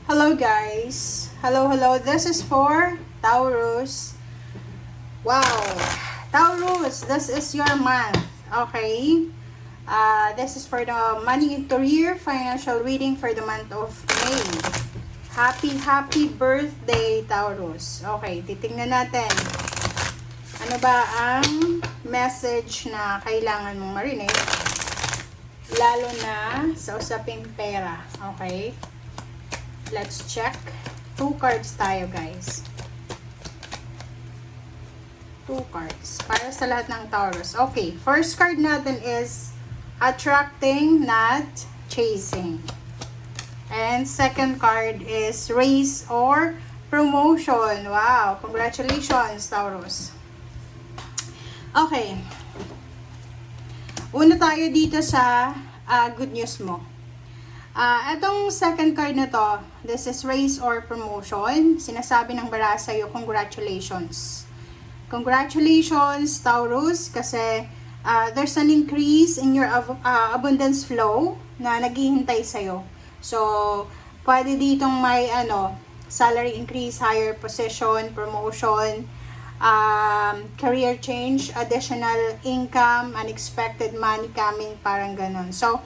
Hello guys. Hello. This is for Taurus. Wow. Taurus, this is your month. Okay. This is for the money and career financial reading for the month of May. Happy birthday, Taurus. Okay, titingnan natin. Ano ba ang message na kailangan mong marinig? Lalo na sa usaping pera. Okay? Let's check. 2 cards tayo, guys. 2 cards. Para sa lahat ng Taurus. Okay. First card natin is attracting, not chasing. And second card is raise or promotion. Wow. Congratulations, Taurus. Okay. Una tayo dito sa good news mo. Itong second card na to, this is raise or promotion. Sinasabi ng bara sa'yo, congratulations. Congratulations, Taurus, kasi there's an increase in your abundance flow na naghihintay sa'yo. So, pwede ditong may salary increase, higher position, promotion, career change, additional income, unexpected money coming, parang ganon. So,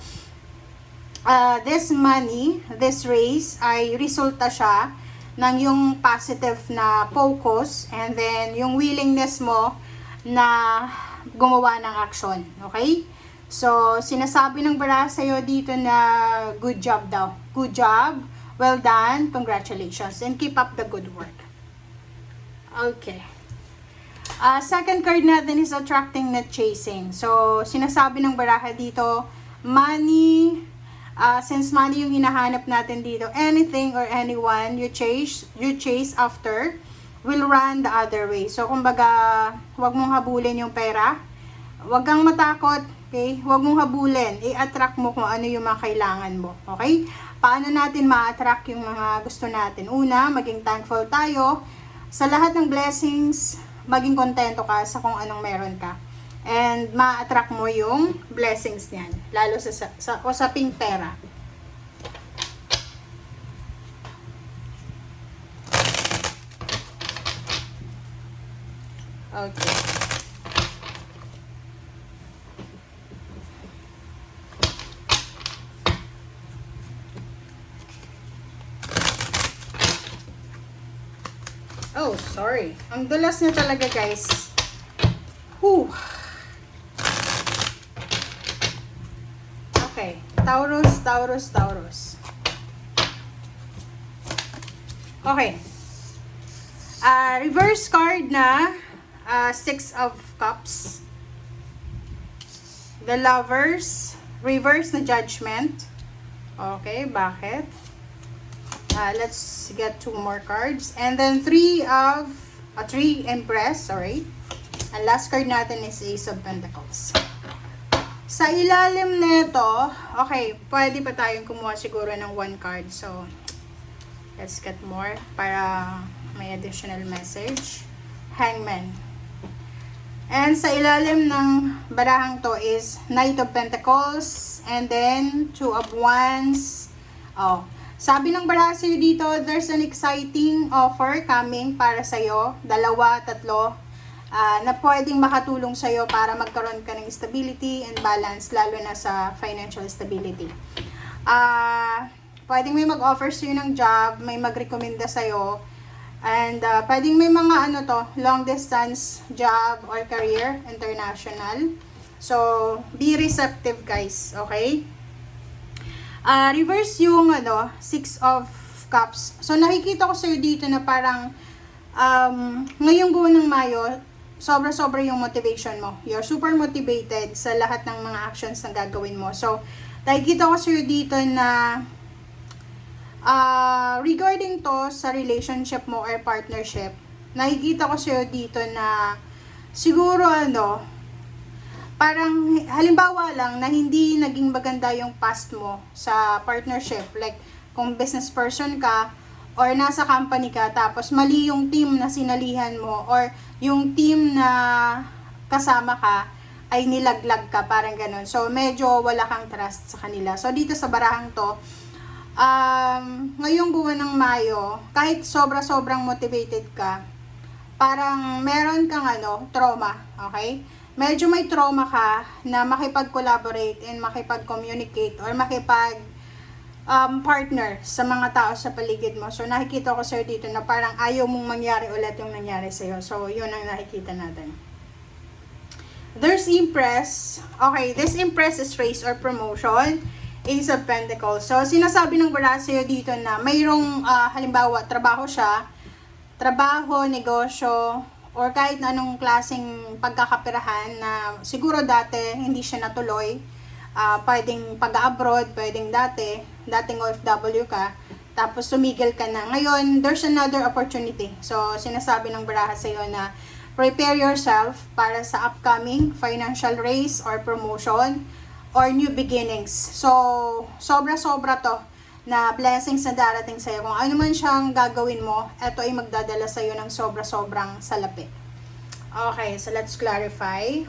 this money, this raise, ay resulta siya ng yung positive na focus and then yung willingness mo na gumawa ng action. Okay? So, sinasabi ng bara sa'yo dito na good job daw. Good job. Well done. Congratulations. And keep up the good work. Okay. Second card natin is attracting, not chasing. So, sinasabi ng baraha dito, money, since money yung hinahanap natin dito, anything or anyone you chase after will run the other way. So, kumbaga, wag mong habulin yung pera. Wag kang matakot, okay? Wag mong habulin. I-attract mo kung ano yung mga kailangan mo, okay? Paano natin ma-attract yung mga gusto natin? Una, maging thankful tayo sa lahat ng blessings, maging kontento ka sa kung anong meron ka. And ma-attract mo yung blessings niyan. Lalo sa usaping pera. Okay. Oh, sorry. Ang dulas niya talaga, guys. Whew. Okay, Taurus. Okay. Reverse card na 6 of Cups. The Lovers. Reverse na Judgment. Okay, bakit? Let's get 2 more cards. And then 3 Empress, sorry. Ang last card natin is Ace of Pentacles. Sa ilalim nito, okay, pwede pa tayong kumuha siguro ng 1 card. So, let's get more para may additional message. Hangman. And sa ilalim ng barahang to is Knight of Pentacles and then 2 of Wands. Oh, sabi ng baraha sa'yo dito, there's an exciting offer coming para sa'yo. 2, 3. Na pwedeng makatulong sa'yo para magkaroon ka ng stability and balance, lalo na sa financial stability. Pwedeng may mag-offer sa'yo ng job, may mag-recommenda sa'yo, and pwedeng may mga long distance job or career, international. So, be receptive, guys, okay? Reverse yung 6 of Cups. So, nakikita ko sa'yo dito na parang ngayong buwan ng Mayo, sobra-sobra yung motivation mo. You're super motivated sa lahat ng mga actions na gagawin mo. So, nakikita ko sa'yo dito na regarding to sa relationship mo or partnership, nakikita ko sa'yo dito na siguro parang halimbawa lang na hindi naging maganda yung past mo sa partnership. Like, kung business person ka, or nasa company ka, tapos mali yung team na sinalihan mo, or yung team na kasama ka, ay nilaglag ka, parang ganun. So, medyo wala kang trust sa kanila. So, dito sa barahang to, ngayong buwan ng Mayo, kahit sobra-sobrang motivated ka, parang meron kang trauma, okay? Medyo may trauma ka na makipag-collaborate and makipag-communicate or partner sa mga tao sa paligid mo. So, nakikita ko sir dito na parang ayaw mong mangyari ulit yung nangyari sa'yo. So, yun ang nakikita natin. There's Empress. Okay, this Empress is raise or promotion. Ace of Pentacles. So, sinasabi ng bala sa'yo dito na mayroong, halimbawa, trabaho siya, trabaho, negosyo, or kahit na anong klaseng pagkakapirahan na siguro dati hindi siya natuloy. Pwedeng pag-abroad, pwedeng dating OFW ka, tapos sumigil ka na. Ngayon, there's another opportunity. So, sinasabi ng baraha sa iyo na prepare yourself para sa upcoming financial raise or promotion or new beginnings. So, sobra-sobra to na blessings na darating sa iyo. Kung ano man siyang gagawin mo, ito ay magdadala sa iyo ng sobra-sobrang salapi. Okay, so let's clarify.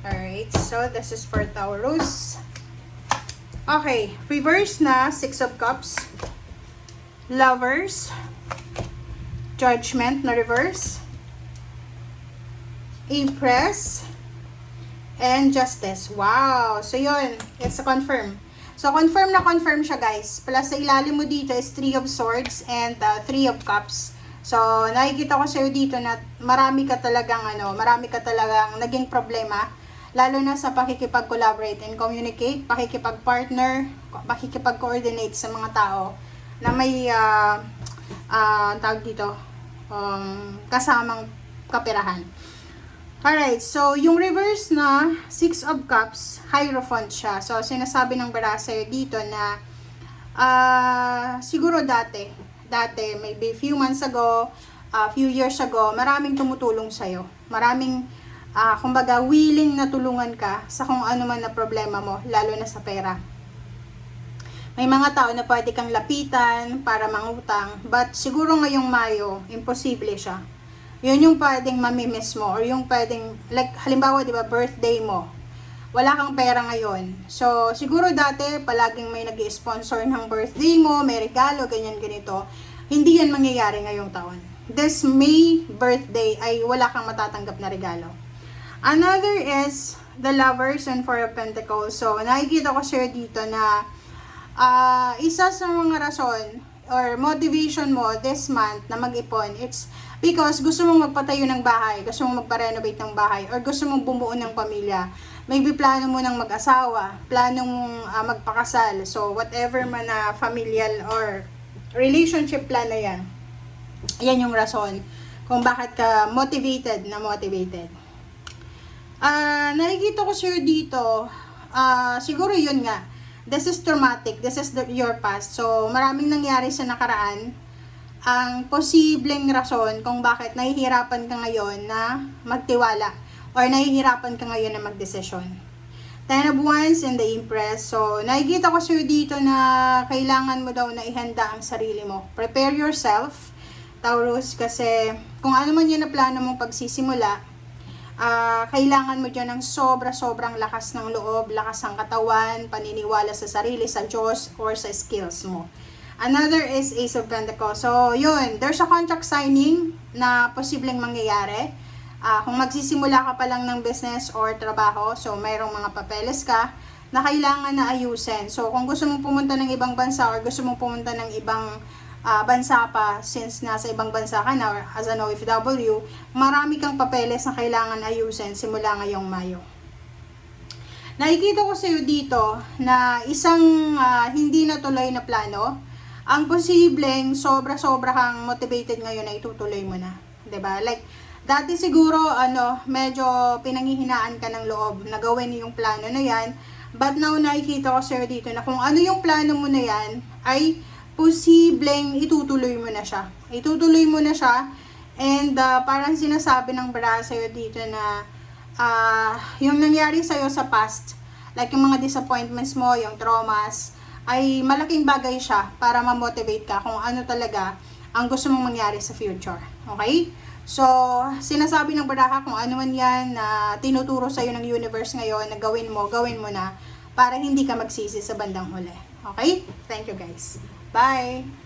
Alright, so this is for Taurus. Okay, reverse na, Six of Cups. Lovers. Judgment na reverse. Empress. And Justice. Wow! So yun, it's a confirm. So confirm na confirm siya guys. Plus sa ilalim mo dito is Three of Swords and Three of Cups. So nakikita ko sa'yo dito na marami ka talagang naging problema. Lalo na sa pakikipag-collaborate and communicate, pakikipag-partner, pakikipag-coordinate sa mga tao na may tawag dito, kasamang kapirahan. Alright, so yung reverse na Six of Cups, Hierophant siya. So sinasabi ng baraha sa'yo dito na siguro dati, maybe few months ago, few years ago, maraming tumutulong sa'yo. Maraming kumbaga willing na tulungan ka sa kung ano man na problema mo, lalo na sa pera. May mga tao na pwede kang lapitan para mangutang, but siguro ngayong Mayo, imposible siya. Yun yung pwedeng mamimiss mo, or yung pwedeng, like halimbawa di ba birthday mo, wala kang pera ngayon. So siguro dati palaging may nag-sponsor ng birthday mo, may regalo, ganyan ganito. Hindi yan mangyayari ngayong taon. This May birthday ay wala kang matatanggap na regalo. Another is the Lovers and Four of Pentacles. So nakikita ko sir dito na isa sa mga rason or motivation mo this month na mag-ipon, it's because gusto mong magpatayo ng bahay, gusto mong magpa-renovate ng bahay, or gusto mong bumuo ng pamilya. Maybe plano mo ng mag-asawa, plano mong magpakasal. So whatever man na familial or relationship plan na yan, yan yung rason kung bakit ka motivated. Nakikita ko sir dito, siguro yun nga, this is traumatic, this is your past. So maraming nangyari sa nakaraan. Ang posibleng rason kung bakit nahihirapan ka ngayon na magtiwala or nahihirapan ka ngayon na magdesisyon. Ten of Wands and the Empress. So, nakikita ko sir dito na kailangan mo daw na ihanda ang sarili mo. Prepare yourself, Taurus, kasi kung ano man yun na plano mong pagsisimula, kailangan mo dyan ng sobrang lakas ng loob, lakas ng katawan, paniniwala sa sarili, sa Diyos, or sa skills mo. Another is Ace of Pentacles. So, yun. There's a contract signing na posibleng mangyayari. Kung magsisimula ka pa lang ng business or trabaho, so mayroong mga papeles ka na kailangan na ayusin. So, kung gusto mong pumunta ng ibang bansa or gusto mong pumunta ng ibang bansa pa, since nasa ibang bansa ka na or as an OFW, marami kang papeles na kailangan ayusin simula ngayong Mayo. Nakikita ko sa iyo dito na isang hindi natuloy na plano. Ang posibleng sobra-sobra kang motivated ngayon na itutuloy mo na. 'Di ba? Like, dati siguro, medyo pinanghihinaan ka ng loob na gawin yung plano na yan. But now, nakikita ko sir dito na kung ano yung plano mo na yan, ay posibleng itutuloy mo na siya. Itutuloy mo na siya. And parang sinasabi ng bra sa'yo dito na yung nangyari sa'yo sa past, like yung mga disappointments mo, yung traumas, ay malaking bagay siya para ma-motivate ka kung ano talaga ang gusto mong mangyari sa future. Okay? So, sinasabi ng baraha kung ano man yan na tinuturo sa'yo ng universe ngayon na gawin mo na para hindi ka magsisi sa bandang huli. Okay? Thank you guys. Bye!